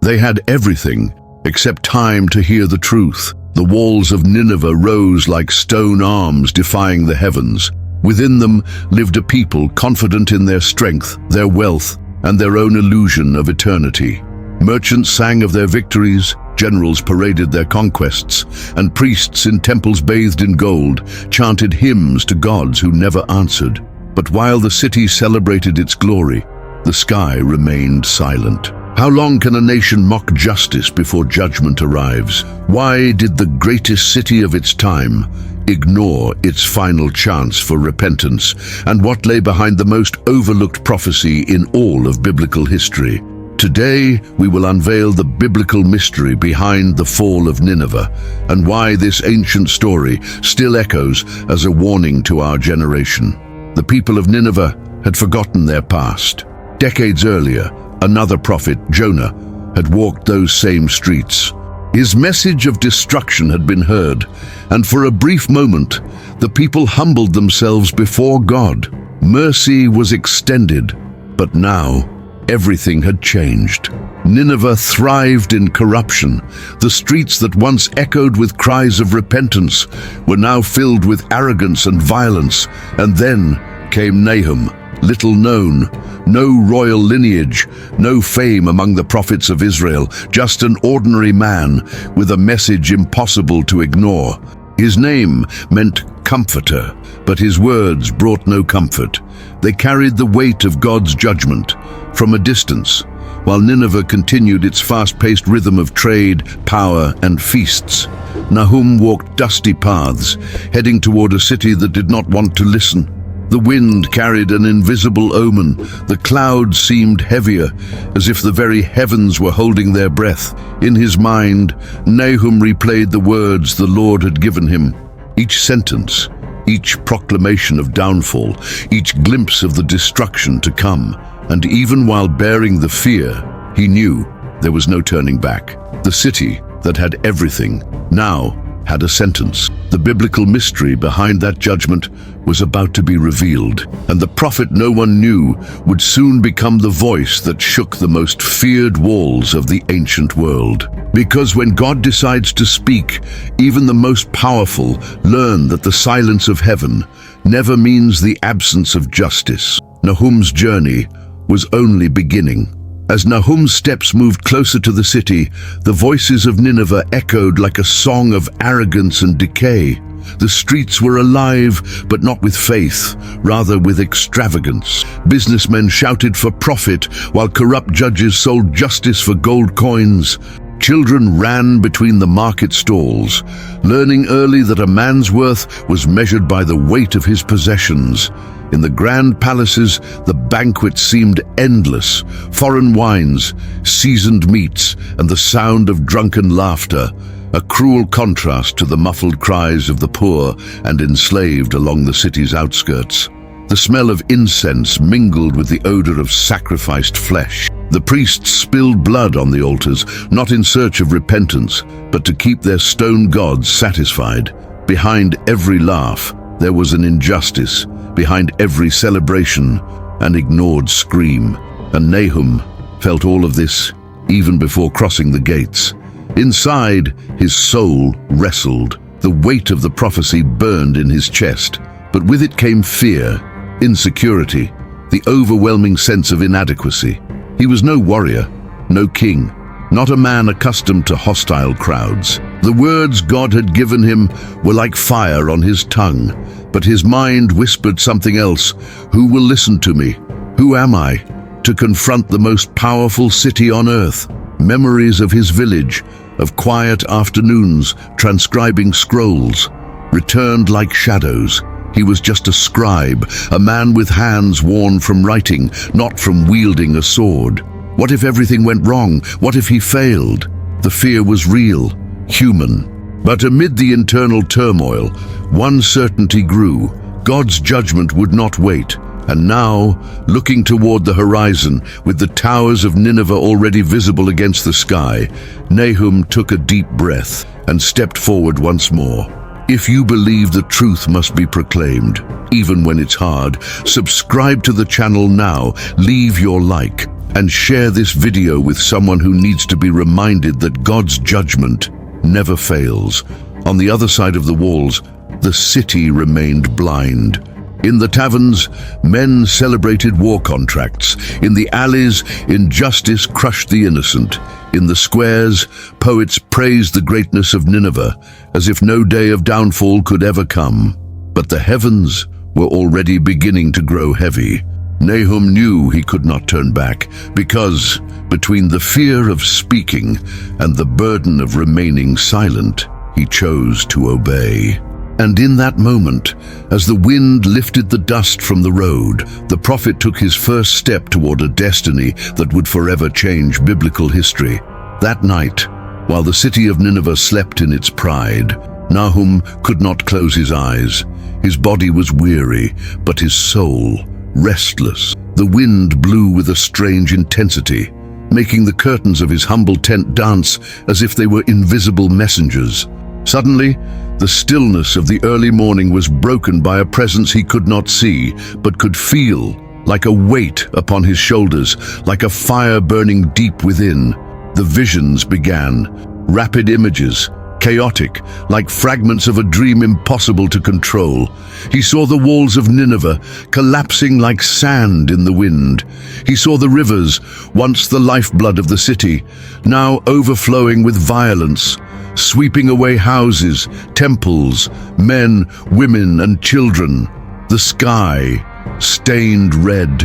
They had everything except time to hear the truth. The walls of Nineveh rose like stone arms defying the heavens. Within them lived a people confident in their strength, their wealth, and their own illusion of eternity. Merchants sang of their victories, generals paraded their conquests, and priests in temples bathed in gold chanted hymns to gods who never answered. But while the city celebrated its glory, the sky remained silent. How long can a nation mock justice before judgment arrives? Why did the greatest city of its time ignore its final chance for repentance? And what lay behind the most overlooked prophecy in all of biblical history? Today, we will unveil the biblical mystery behind the fall of Nineveh and why this ancient story still echoes as a warning to our generation. The people of Nineveh had forgotten their past. Decades earlier, another prophet, Jonah, had walked those same streets. His message of destruction had been heard, and for a brief moment, the people humbled themselves before God. Mercy was extended, but now everything had changed. Nineveh thrived in corruption. The streets that once echoed with cries of repentance were now filled with arrogance and violence. And then came Nahum, little known, no royal lineage, no fame among the prophets of Israel, just an ordinary man with a message impossible to ignore. His name meant comforter, but his words brought no comfort. They carried the weight of God's judgment from a distance, while Nineveh continued its fast-paced rhythm of trade, power, and feasts. Nahum walked dusty paths, heading toward a city that did not want to listen. The wind carried an invisible omen. The clouds seemed heavier, as if the very heavens were holding their breath. In his mind, Nahum replayed the words the Lord had given him. Each sentence, each proclamation of downfall, each glimpse of the destruction to come. And even while bearing the fear, he knew there was no turning back. The city that had everything now had a sentence. The biblical mystery behind that judgment was about to be revealed, and the prophet no one knew would soon become the voice that shook the most feared walls of the ancient world. Because when God decides to speak, even the most powerful learn that the silence of heaven never means the absence of justice. Nahum's journey was only beginning. As Nahum's steps moved closer to the city, the voices of Nineveh echoed like a song of arrogance and decay. The streets were alive, but not with faith, rather with extravagance. Businessmen shouted for profit, while corrupt judges sold justice for gold coins. Children ran between the market stalls, learning early that a man's worth was measured by the weight of his possessions. In the grand palaces, the banquets seemed endless. Foreign wines, seasoned meats, and the sound of drunken laughter, a cruel contrast to the muffled cries of the poor and enslaved along the city's outskirts. The smell of incense mingled with the odor of sacrificed flesh. The priests spilled blood on the altars, not in search of repentance, but to keep their stone gods satisfied. Behind every laugh, there was an injustice. Behind every celebration, an ignored scream. And Nahum felt all of this even before crossing the gates. Inside, his soul wrestled. The weight of the prophecy burned in his chest, but with it came fear, insecurity, the overwhelming sense of inadequacy. He was no warrior, no king, not a man accustomed to hostile crowds. The words God had given him were like fire on his tongue, but his mind whispered something else. Who will listen to me? Who am I to confront the most powerful city on earth? Memories of his village, of quiet afternoons transcribing scrolls, returned like shadows. He was just a scribe, a man with hands worn from writing, not from wielding a sword. What if everything went wrong? What if he failed? The fear was real, human. But amid the internal turmoil, one certainty grew. God's judgment would not wait. And now, looking toward the horizon, with the towers of Nineveh already visible against the sky, Nahum took a deep breath and stepped forward once more. If you believe the truth must be proclaimed, even when it's hard, subscribe to the channel now, leave your like, and share this video with someone who needs to be reminded that God's judgment never fails. On the other side of the walls, the city remained blind. In the taverns, men celebrated war contracts. In the alleys, injustice crushed the innocent. In the squares, poets praised the greatness of Nineveh, as if no day of downfall could ever come. But the heavens were already beginning to grow heavy. Nahum knew he could not turn back, because between the fear of speaking and the burden of remaining silent, he chose to obey. And in that moment, as the wind lifted the dust from the road, the prophet took his first step toward a destiny that would forever change biblical history. That night, while the city of Nineveh slept in its pride, Nahum could not close his eyes. His body was weary, but his soul restless. The wind blew with a strange intensity, making the curtains of his humble tent dance as if they were invisible messengers. Suddenly, the stillness of the early morning was broken by a presence he could not see, but could feel, like a weight upon his shoulders, like a fire burning deep within. The visions began, rapid images, chaotic, like fragments of a dream impossible to control. He saw the walls of Nineveh collapsing like sand in the wind. He saw the rivers, once the lifeblood of the city, now overflowing with violence, sweeping away houses, temples, men, women, and children. The sky stained red,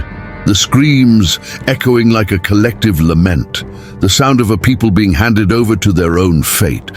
the screams echoing like a collective lament, the sound of a people being handed over to their own fate.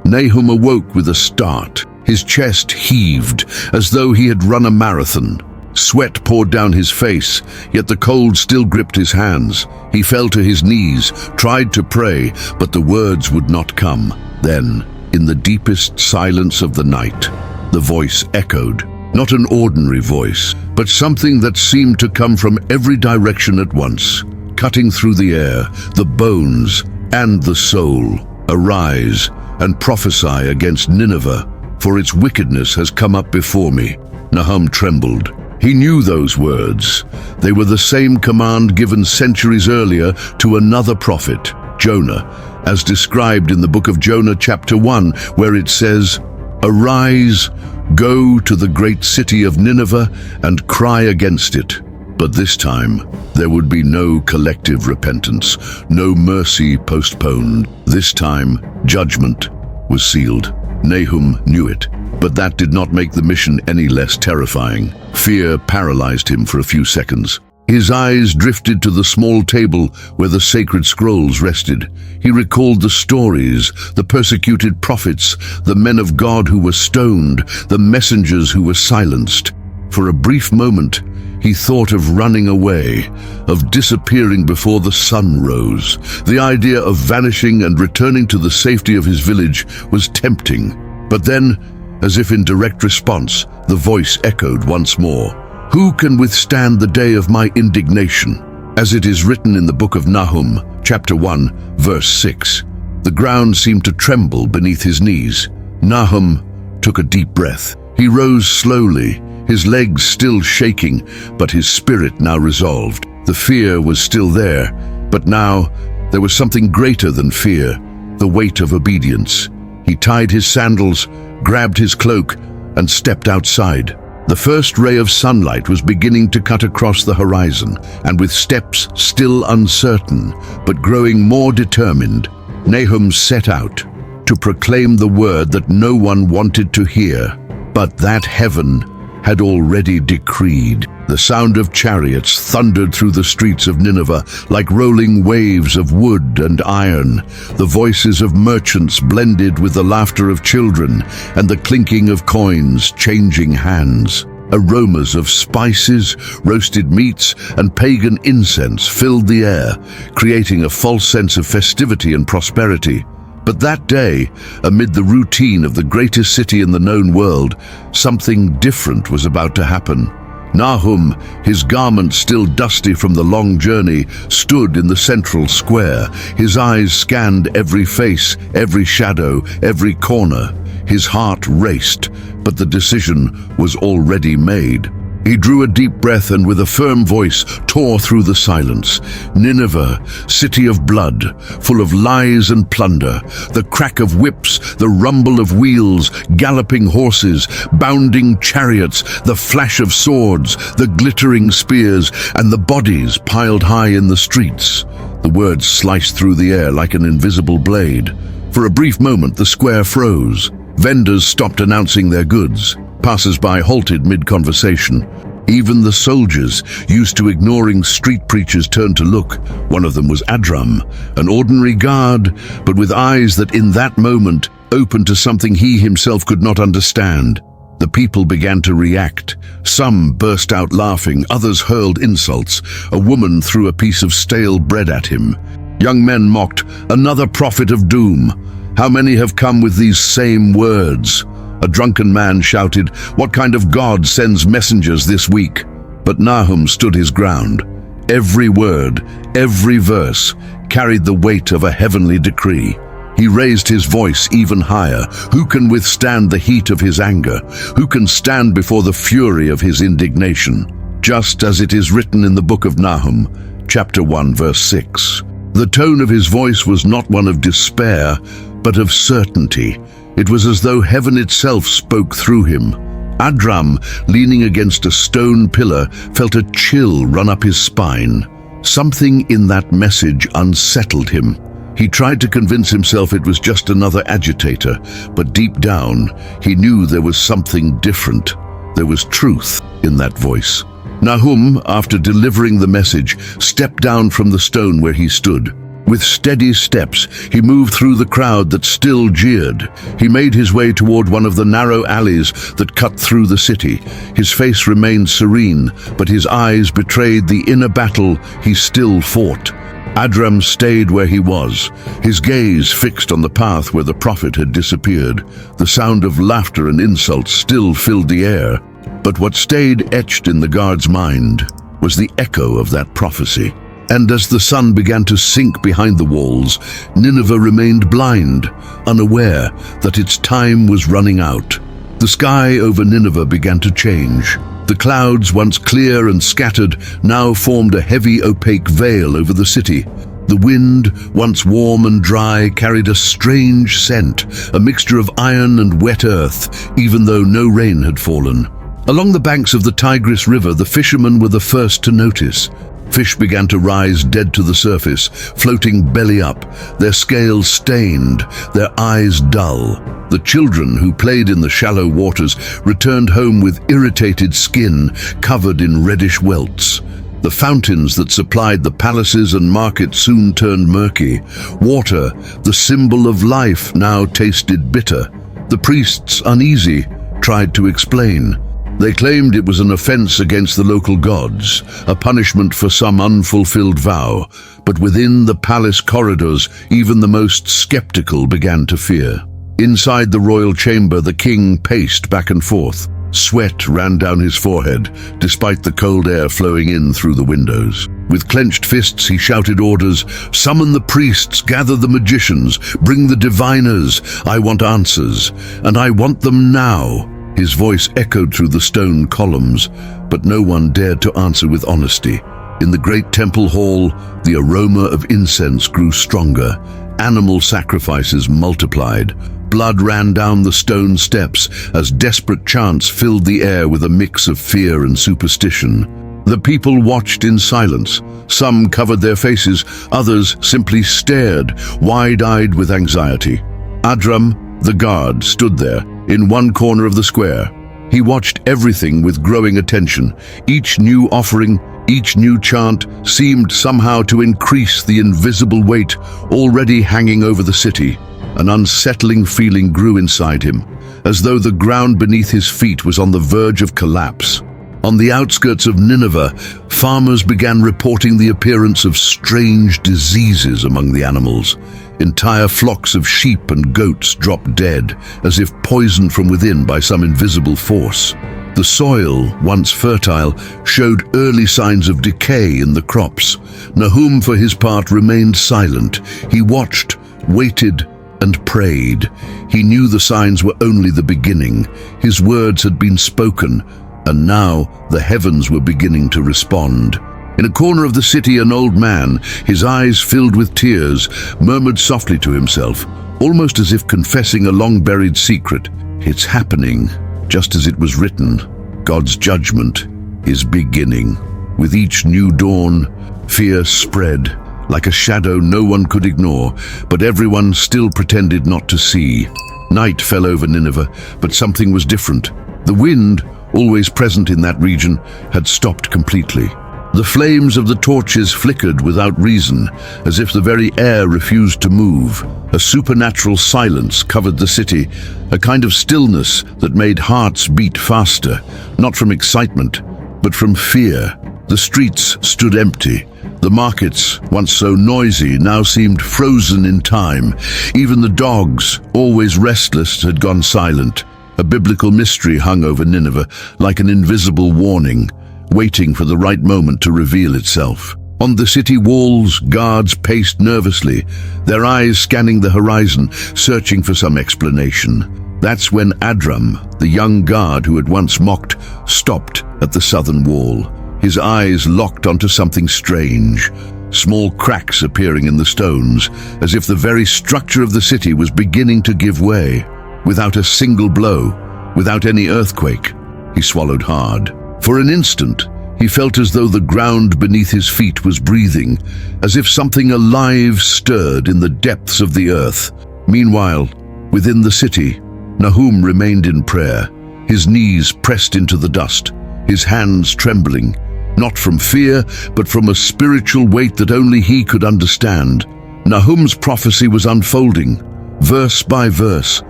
Nahum awoke with a start. His chest heaved as though he had run a marathon. Sweat poured down his face, yet the cold still gripped his hands. He fell to his knees, tried to pray, but the words would not come. Then, in the deepest silence of the night, the voice echoed. Not an ordinary voice, but something that seemed to come from every direction at once, cutting through the air, the bones, and the soul. Arise and prophesy against Nineveh, for its wickedness has come up before me. Nahum trembled. He knew those words. They were the same command given centuries earlier to another prophet, Jonah, as described in the book of Jonah chapter 1, where it says, "Arise, go to the great city of Nineveh and cry against it." But this time, there would be no collective repentance, no mercy postponed. This time, judgment was sealed. Nahum knew it, but that did not make the mission any less terrifying. Fear paralyzed him for a few seconds. His eyes drifted to the small table where the sacred scrolls rested. He recalled the stories, the persecuted prophets, the men of God who were stoned, the messengers who were silenced. For a brief moment, he thought of running away, of disappearing before the sun rose. The idea of vanishing and returning to the safety of his village was tempting. But then, as if in direct response, the voice echoed once more. "Who can withstand the day of my indignation?" As it is written in the Book of Nahum, chapter 1, verse 6. The ground seemed to tremble beneath his knees. Nahum took a deep breath. He rose slowly, his legs still shaking, but his spirit now resolved. The fear was still there, but now there was something greater than fear, the weight of obedience. He tied his sandals, grabbed his cloak, and stepped outside. The first ray of sunlight was beginning to cut across the horizon, and with steps still uncertain, but growing more determined, Nahum set out to proclaim the word that no one wanted to hear, but that heaven had already decreed. The sound of chariots thundered through the streets of Nineveh like rolling waves of wood and iron. The voices of merchants blended with the laughter of children and the clinking of coins changing hands. Aromas of spices, roasted meats, and pagan incense filled the air, creating a false sense of festivity and prosperity. But that day, amid the routine of the greatest city in the known world, something different was about to happen. Nahum, his garments still dusty from the long journey, stood in the central square. His eyes scanned every face, every shadow, every corner. His heart raced, but the decision was already made. He drew a deep breath and with a firm voice tore through the silence. Nineveh, city of blood, full of lies and plunder, the crack of whips, the rumble of wheels, galloping horses, bounding chariots, the flash of swords, the glittering spears, and the bodies piled high in the streets. The words sliced through the air like an invisible blade. For a brief moment, the square froze. Vendors stopped announcing their goods. Passers-by halted mid-conversation. Even the soldiers, used to ignoring street preachers, turned to look. One of them was Adram, an ordinary guard, but with eyes that in that moment opened to something he himself could not understand. The people began to react. Some burst out laughing, others hurled insults. A woman threw a piece of stale bread at him. Young men mocked, "Another prophet of doom. How many have come with these same words?" A drunken man shouted, "What kind of God sends messengers this week?" But Nahum stood his ground. Every word, every verse, carried the weight of a heavenly decree. He raised his voice even higher. Who can withstand the heat of his anger? Who can stand before the fury of his indignation? Just as it is written in the Book of Nahum, chapter 1, verse 6. The tone of his voice was not one of despair, but of certainty. It was as though heaven itself spoke through him. Adram, leaning against a stone pillar, felt a chill run up his spine. Something in that message unsettled him. He tried to convince himself it was just another agitator, but deep down, he knew there was something different. There was truth in that voice. Nahum, after delivering the message, stepped down from the stone where he stood. With steady steps, he moved through the crowd that still jeered. He made his way toward one of the narrow alleys that cut through the city. His face remained serene, but his eyes betrayed the inner battle he still fought. Adram stayed where he was, his gaze fixed on the path where the prophet had disappeared. The sound of laughter and insults still filled the air, but what stayed etched in the guard's mind was the echo of that prophecy. And as the sun began to sink behind the walls, Nineveh remained blind, unaware that its time was running out. The sky over Nineveh began to change. The clouds, once clear and scattered, now formed a heavy, opaque veil over the city. The wind, once warm and dry, carried a strange scent, a mixture of iron and wet earth, even though no rain had fallen. Along the banks of the Tigris River, the fishermen were the first to notice. Fish began to rise dead to the surface, floating belly up, their scales stained, their eyes dull. The children who played in the shallow waters returned home with irritated skin covered in reddish welts. The fountains that supplied the palaces and markets soon turned murky. Water, the symbol of life, now tasted bitter. The priests, uneasy, tried to explain. They claimed it was an offense against the local gods, a punishment for some unfulfilled vow. But within the palace corridors, even the most skeptical began to fear. Inside the royal chamber, the king paced back and forth. Sweat ran down his forehead, despite the cold air flowing in through the windows. With clenched fists, he shouted orders, "Summon the priests, gather the magicians, bring the diviners. I want answers, and I want them now." His voice echoed through the stone columns, but no one dared to answer with honesty. In the great temple hall, the aroma of incense grew stronger. Animal sacrifices multiplied. Blood ran down the stone steps as desperate chants filled the air with a mix of fear and superstition. The people watched in silence. Some covered their faces, others simply stared, wide-eyed with anxiety. Adram, the guard, stood there, in one corner of the square. He watched everything with growing attention. Each new offering, each new chant seemed somehow to increase the invisible weight already hanging over the city. An unsettling feeling grew inside him, as though the ground beneath his feet was on the verge of collapse. On the outskirts of Nineveh, farmers began reporting the appearance of strange diseases among the animals. Entire flocks of sheep and goats dropped dead, as if poisoned from within by some invisible force. The soil, once fertile, showed early signs of decay in the crops. Nahum, for his part, remained silent. He watched, waited, and prayed. He knew the signs were only the beginning. His words had been spoken, And now the heavens were beginning to respond. In a corner of the city, an old man, his eyes filled with tears, murmured softly to himself, almost as if confessing a long-buried secret. It's happening, just as it was written. God's judgment is beginning. With each new dawn, fear spread, like a shadow no one could ignore, but everyone still pretended not to see. Night fell over Nineveh, but something was different. The wind, always present in that region, had stopped completely. The flames of the torches flickered without reason, as if the very air refused to move. A supernatural silence covered the city, a kind of stillness that made hearts beat faster, not from excitement, but from fear. The streets stood empty. The markets, once so noisy, now seemed frozen in time. Even the dogs, always restless, had gone silent. A biblical mystery hung over Nineveh, like an invisible warning, waiting for the right moment to reveal itself. On the city walls, guards paced nervously, their eyes scanning the horizon, searching for some explanation. That's when Adram, the young guard who had once mocked, stopped at the southern wall. His eyes locked onto something strange, small cracks appearing in the stones, as if the very structure of the city was beginning to give way. Without a single blow, without any earthquake, he swallowed hard. For an instant, he felt as though the ground beneath his feet was breathing, as if something alive stirred in the depths of the earth. Meanwhile, within the city, Nahum remained in prayer, his knees pressed into the dust, his hands trembling, not from fear, but from a spiritual weight that only he could understand. Nahum's prophecy was unfolding, verse by verse,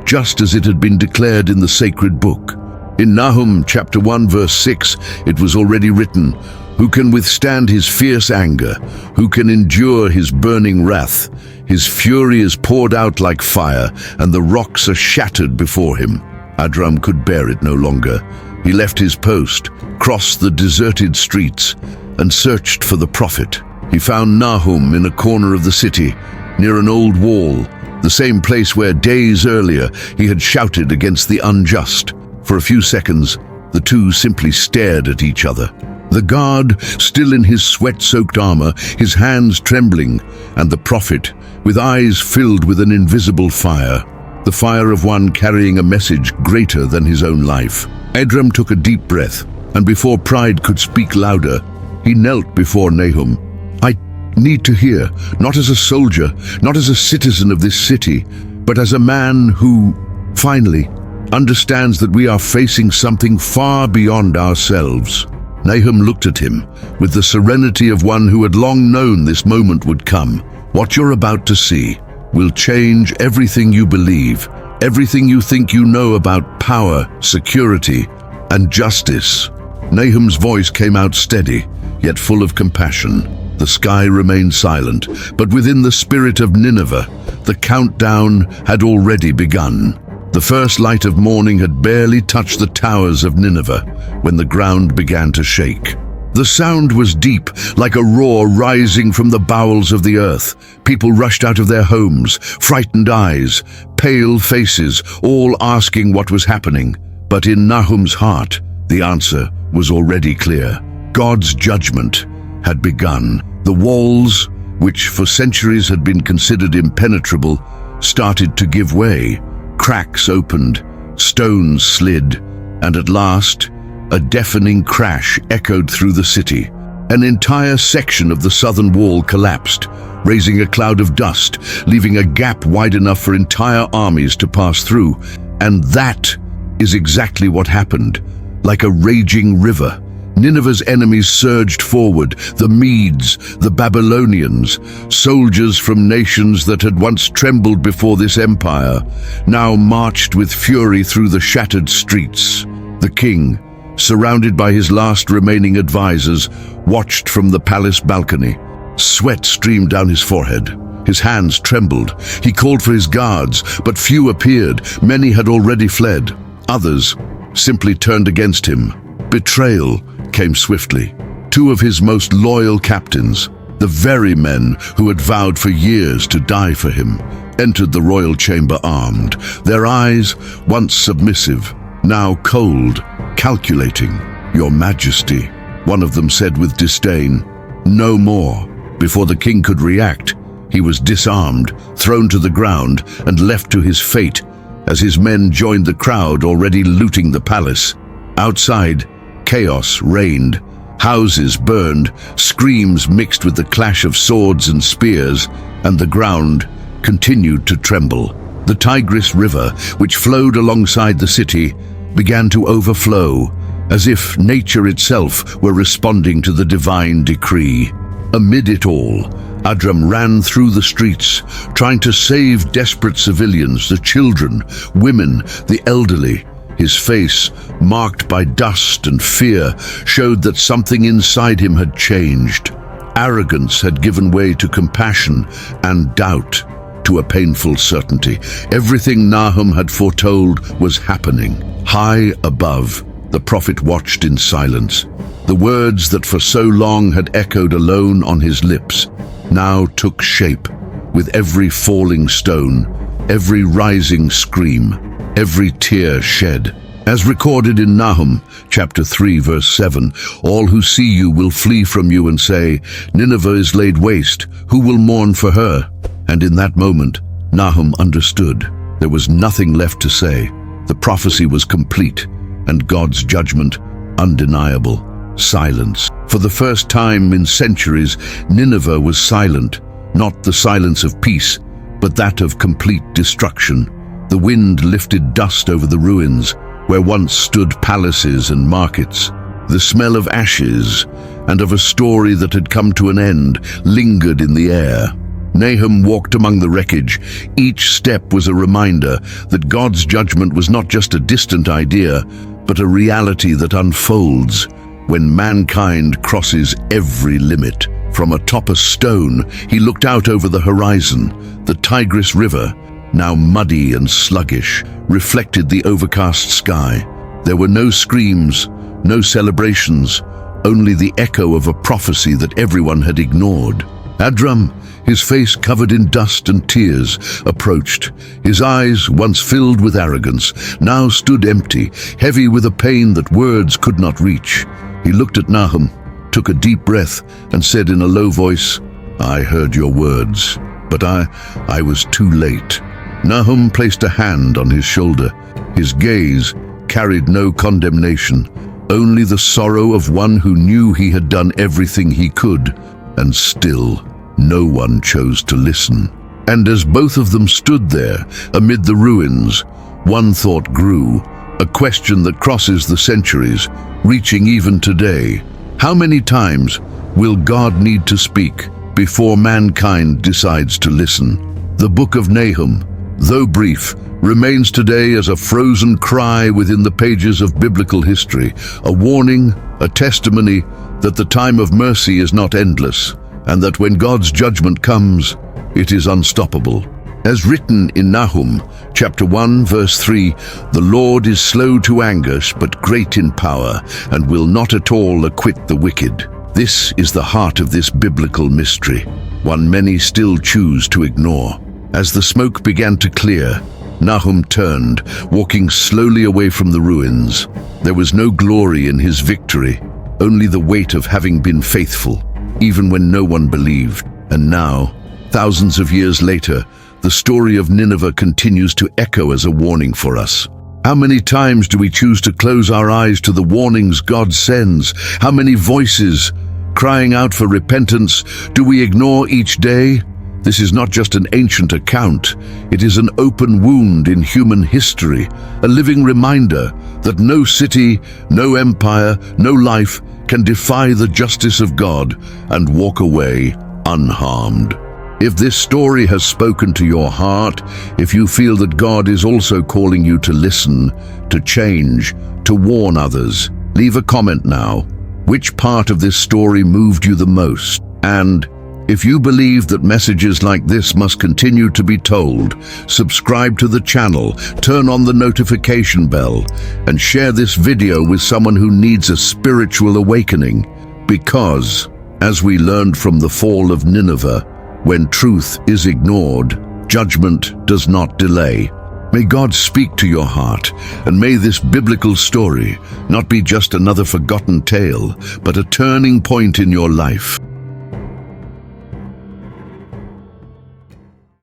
just as it had been declared in the sacred book. In Nahum chapter 1 verse 6, it was already written, "Who can withstand his fierce anger? Who can endure his burning wrath? His fury is poured out like fire, and the rocks are shattered before him." Adram could bear it no longer. He left his post, crossed the deserted streets, and searched for the prophet. He found Nahum in a corner of the city, near an old wall, the same place where days earlier he had shouted against the unjust. For a few seconds, the two simply stared at each other. The guard, still in his sweat-soaked armor, his hands trembling, and the prophet, with eyes filled with an invisible fire, the fire of one carrying a message greater than his own life. Adram took a deep breath, and before pride could speak louder, he knelt before Nahum. "I need to hear, not as a soldier, not as a citizen of this city, but as a man who, finally, understands that we are facing something far beyond ourselves." Nahum looked at him with the serenity of one who had long known this moment would come. "What you're about to see will change everything you believe, everything you think you know about power, security, and justice." Nahum's voice came out steady, yet full of compassion. The sky remained silent, but within the spirit of Nineveh, the countdown had already begun. The first light of morning had barely touched the towers of Nineveh when the ground began to shake. The sound was deep, like a roar rising from the bowels of the earth. People rushed out of their homes, frightened eyes, pale faces, all asking what was happening. But in Nahum's heart, the answer was already clear. God's judgment had begun. The walls, which for centuries had been considered impenetrable, started to give way. Cracks opened, stones slid, and at last, a deafening crash echoed through the city. An entire section of the southern wall collapsed, raising a cloud of dust, leaving a gap wide enough for entire armies to pass through. And that is exactly what happened. Like a raging river, Nineveh's enemies surged forward, the Medes, the Babylonians, soldiers from nations that had once trembled before this empire, now marched with fury through the shattered streets. The king, surrounded by his last remaining advisors, watched from the palace balcony. Sweat streamed down his forehead. His hands trembled. He called for his guards, but few appeared. Many had already fled. Others simply turned against him. Betrayal came swiftly. Two of his most loyal captains, the very men who had vowed for years to die for him, entered the royal chamber armed, their eyes, once submissive, now cold. calculating. "Your Majesty," one of them said with disdain. "No more." Before the king could react, he was disarmed, thrown to the ground, and left to his fate as his men joined the crowd already looting the palace. Outside, chaos reigned. Houses burned, screams mixed with the clash of swords and spears, and the ground continued to tremble. The Tigris River, which flowed alongside the city, began to overflow, as if nature itself were responding to the divine decree. Amid it all, Adram ran through the streets, trying to save desperate civilians, the children, women, the elderly. His face, marked by dust and fear, showed that something inside him had changed. Arrogance had given way to compassion, and doubt to a painful certainty. Everything Nahum had foretold was happening. High above, the prophet watched in silence. The words that for so long had echoed alone on his lips now took shape, with every falling stone, every rising scream, every tear shed. As recorded in Nahum, chapter 3, verse 7, "All who see you will flee from you and say, 'Nineveh is laid waste. Who will mourn for her?'" And in that moment, Nahum understood. There was nothing left to say. The prophecy was complete, and God's judgment undeniable. Silence. For the first time in centuries, Nineveh was silent, not the silence of peace, but that of complete destruction. The wind lifted dust over the ruins, where once stood palaces and markets. The smell of ashes and of a story that had come to an end lingered in the air. Nahum walked among the wreckage. Each step was a reminder that God's judgment was not just a distant idea, but a reality that unfolds when mankind crosses every limit. From atop a stone, he looked out over the horizon. The Tigris River, now muddy and sluggish, reflected the overcast sky. There were no screams, no celebrations, only the echo of a prophecy that everyone had ignored. Adram, his face covered in dust and tears, approached. His eyes, once filled with arrogance, now stood empty, heavy with a pain that words could not reach. He looked at Nahum, took a deep breath, and said in a low voice, "I heard your words, but I was too late." Nahum placed a hand on his shoulder. His gaze carried no condemnation, only the sorrow of one who knew he had done everything he could, and still no one chose to listen. And as both of them stood there amid the ruins, one thought grew, a question that crosses the centuries, reaching even today. How many times will God need to speak before mankind decides to listen? The Book of Nahum, though brief, remains today as a frozen cry within the pages of biblical history, a warning, a testimony that the time of mercy is not endless, and that when God's judgment comes, it is unstoppable. As written in Nahum, chapter 1, verse 3, "The Lord is slow to anger, but great in power, and will not at all acquit the wicked." This is the heart of this biblical mystery, one many still choose to ignore. As the smoke began to clear, Nahum turned, walking slowly away from the ruins. There was no glory in his victory, only the weight of having been faithful, even when no one believed. And now, thousands of years later, the story of Nineveh continues to echo as a warning for us. How many times do we choose to close our eyes to the warnings God sends? How many voices crying out for repentance do we ignore each day? This is not just an ancient account. It is an open wound in human history, a living reminder that no city, no empire, no life can defy the justice of God and walk away unharmed. If this story has spoken to your heart, if you feel that God is also calling you to listen, to change, to warn others, leave a comment now. Which part of this story moved you the most? And if you believe that messages like this must continue to be told, subscribe to the channel, turn on the notification bell, and share this video with someone who needs a spiritual awakening. Because, as we learned from the fall of Nineveh, when truth is ignored, judgment does not delay. May God speak to your heart, and may this biblical story not be just another forgotten tale, but a turning point in your life.